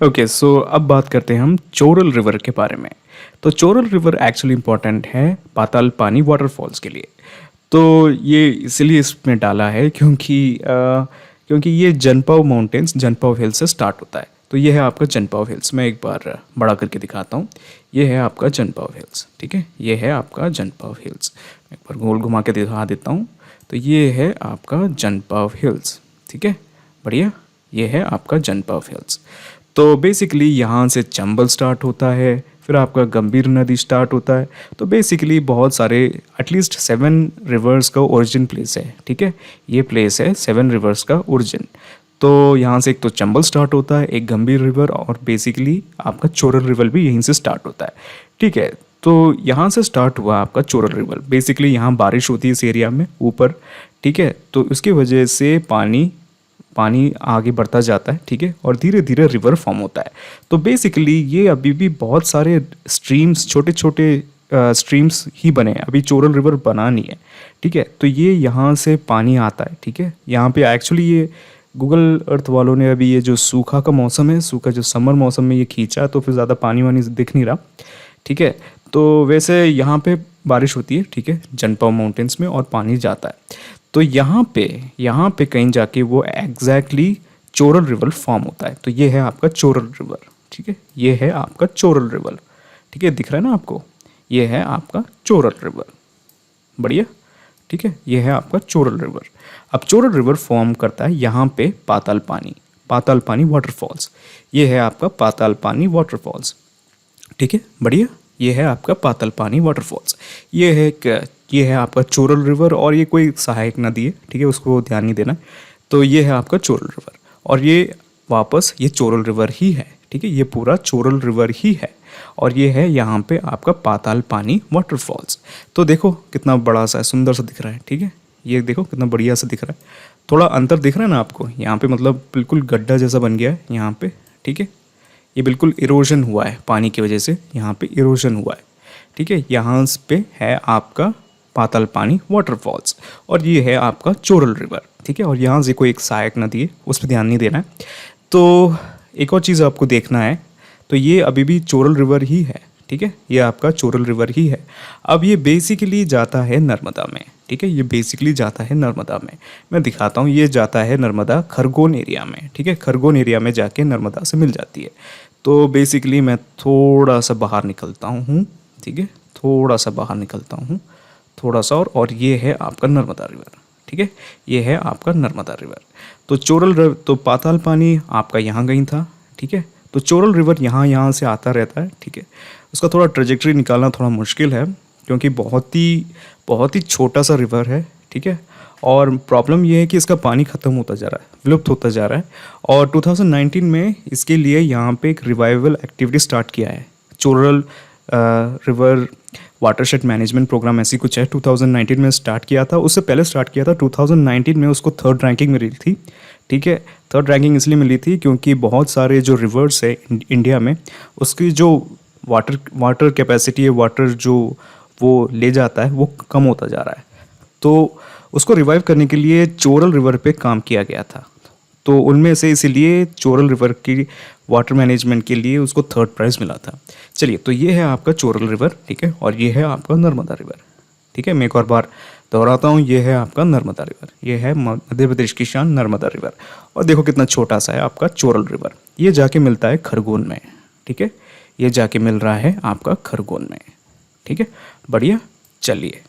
Okay, सो अब बात करते हैं हम चोरल रिवर के बारे में। तो चोरल रिवर एक्चुअली इम्पोर्टेंट है पाताल पानी वाटरफॉल्स के लिए। तो ये इसलिए इसमें डाला है क्योंकि ये जनपाव माउंटेन्स, जनपाव हिल से स्टार्ट होता है। तो ये है आपका जनपाव हिल्स। मैं एक बार बड़ा करके दिखाता हूँ। ये है आपका जनपाव हिल्स, ठीक है। ये है आपका जनपाव हिल्स। मैं एक बार गोल घुमा के दिखा देता हूँ। तो ये है आपका जनपाव हिल्स, ठीक है। बढ़िया। ये है आपका जनपाव हिल्स। तो बेसिकली यहाँ से चंबल स्टार्ट होता है, फिर आपका गंभीर नदी स्टार्ट होता है। तो बेसिकली बहुत सारे एटलीस्ट 7 रिवर्स का ओरिजिन प्लेस है, ठीक है। ये प्लेस है 7 रिवर्स का ओरिजिन। तो यहाँ से एक तो चंबल स्टार्ट होता है, एक गंभीर रिवर, और बेसिकली आपका चोरल रिवर भी यहीं से स्टार्ट होता है, ठीक है। तो यहाँ से स्टार्ट हुआ आपका चोरल रिवर। बेसिकली यहाँ बारिश होती है इस एरिया में ऊपर, ठीक है। तो उसकी वजह से पानी पानी आगे बढ़ता जाता है, ठीक है, और धीरे धीरे रिवर फॉर्म होता है। तो बेसिकली ये अभी भी बहुत सारे स्ट्रीम्स, छोटे छोटे स्ट्रीम्स ही बने हैं, अभी चोरल रिवर बना नहीं है, ठीक है। तो ये यहाँ से पानी आता है, ठीक है। यहाँ पे एक्चुअली ये गूगल अर्थ वालों ने अभी ये जो सूखा का मौसम है, सूखा जो समर मौसम में ये खींचा, तो फिर ज़्यादा पानी वानी दिख नहीं रहा, ठीक है। तो वैसे यहाँ पे बारिश होती है, ठीक है, जनपाव माउंटेन्स में, और पानी जाता है। तो यहाँ पे कहीं जाके वो एग्जैक्टली चोरल रिवर फॉर्म होता है। तो ये है आपका चोरल रिवर, ठीक है। ये है आपका चोरल रिवर, ठीक है, दिख रहा है ना आपको। ये है आपका चोरल रिवर। बढ़िया, ठीक है। ये है आपका चोरल रिवर। अब चोरल रिवर फॉर्म करता है यहाँ पे पाताल पानी वाटरफॉल्स। ये है आपका पाताल पानी वाटरफॉल्स, ठीक है। बढ़िया। ये है आपका पाताल पानी वाटरफॉल्स। ये है आपका चोरल रिवर, और ये कोई सहायक नदी है, ठीक है, उसको ध्यान नहीं देना। तो ये है आपका चोरल रिवर, और ये वापस ये चोरल रिवर ही है, ठीक है। ये पूरा चोरल रिवर ही है, और ये है यहाँ पे आपका पाताल पानी वाटरफॉल्स। तो देखो कितना बड़ा सा है, सुंदर सा दिख रहा है, ठीक है। ये देखो कितना बढ़िया सा दिख रहा है। थोड़ा अंतर दिख रहा है ना आपको, यहाँ पे मतलब बिल्कुल गड्ढा जैसा बन गया है यहाँ पे, ठीक है। ये बिल्कुल इरोजन हुआ है पानी की वजह से, यहाँ पे इरोजन हुआ है, ठीक है। यहाँ पे है आपका पाताल पानी वाटरफॉल्स, और ये है आपका चोरल रिवर, ठीक है। और यहाँ से कोई एक सहायक नदी है, उस पर ध्यान नहीं देना है। तो एक और चीज़ आपको देखना है, तो ये अभी भी चोरल रिवर ही है, ठीक है। ये आपका चोरल रिवर ही है। अब ये बेसिकली जाता है नर्मदा में, ठीक है। ये बेसिकली जाता है नर्मदा में। मैं दिखाता हूँ, ये जाता है नर्मदा खरगोन एरिया में, ठीक है। खरगोन एरिया में जाके नर्मदा से मिल जाती है। तो बेसिकली मैं थोड़ा सा बाहर निकलता हूँ, ठीक है, थोड़ा सा बाहर निकलता हूँ, थोड़ा सा, और ये है आपका नर्मदा रिवर, ठीक है। ये है आपका नर्मदा रिवर। तो पाताल पानी आपका यहाँ गई था, ठीक है। तो चोरल रिवर यहाँ से आता रहता है, ठीक है। उसका थोड़ा ट्रेजेक्ट्री निकालना थोड़ा मुश्किल है, क्योंकि बहुत ही छोटा सा रिवर है, ठीक है। और प्रॉब्लम ये है कि इसका पानी ख़त्म होता जा रहा है, विलुप्त होता जा रहा है। और 2019 में इसके लिए यहाँ पे एक रिवाइवल एक्टिविटी स्टार्ट किया है, Choral river watershed management programme, ऐसी कुछ है। 2019 में स्टार्ट किया था, उससे पहले स्टार्ट किया था 2019 में, उसको 3rd रैंकिंग मिली थी, ठीक है। 3rd रैंकिंग इसलिए मिली थी क्योंकि बहुत सारे जो रिवर्स है इंडिया में, उसकी जो वाटर कैपेसिटी है, वाटर जो वो ले जाता है, वो कम होता जा रहा है। तो उसको रिवाइव करने के लिए चोरल रिवर पे काम किया गया था। तो उनमें से इसीलिए चोरल रिवर की वाटर मैनेजमेंट के लिए उसको 3rd प्राइज़ मिला था। चलिए, तो ये है आपका चोरल रिवर, ठीक है, और ये है आपका नर्मदा रिवर, ठीक है। मैं एक और बार दोहराता हूँ, ये है आपका नर्मदा रिवर, ये है मध्य प्रदेश की शान नर्मदा रिवर। और देखो कितना छोटा सा है आपका चोरल रिवर। ये जाके मिलता है खरगोन में, ठीक है। ये जाके मिल रहा है आपका खरगोन में, ठीक है। बढ़िया। चलिए।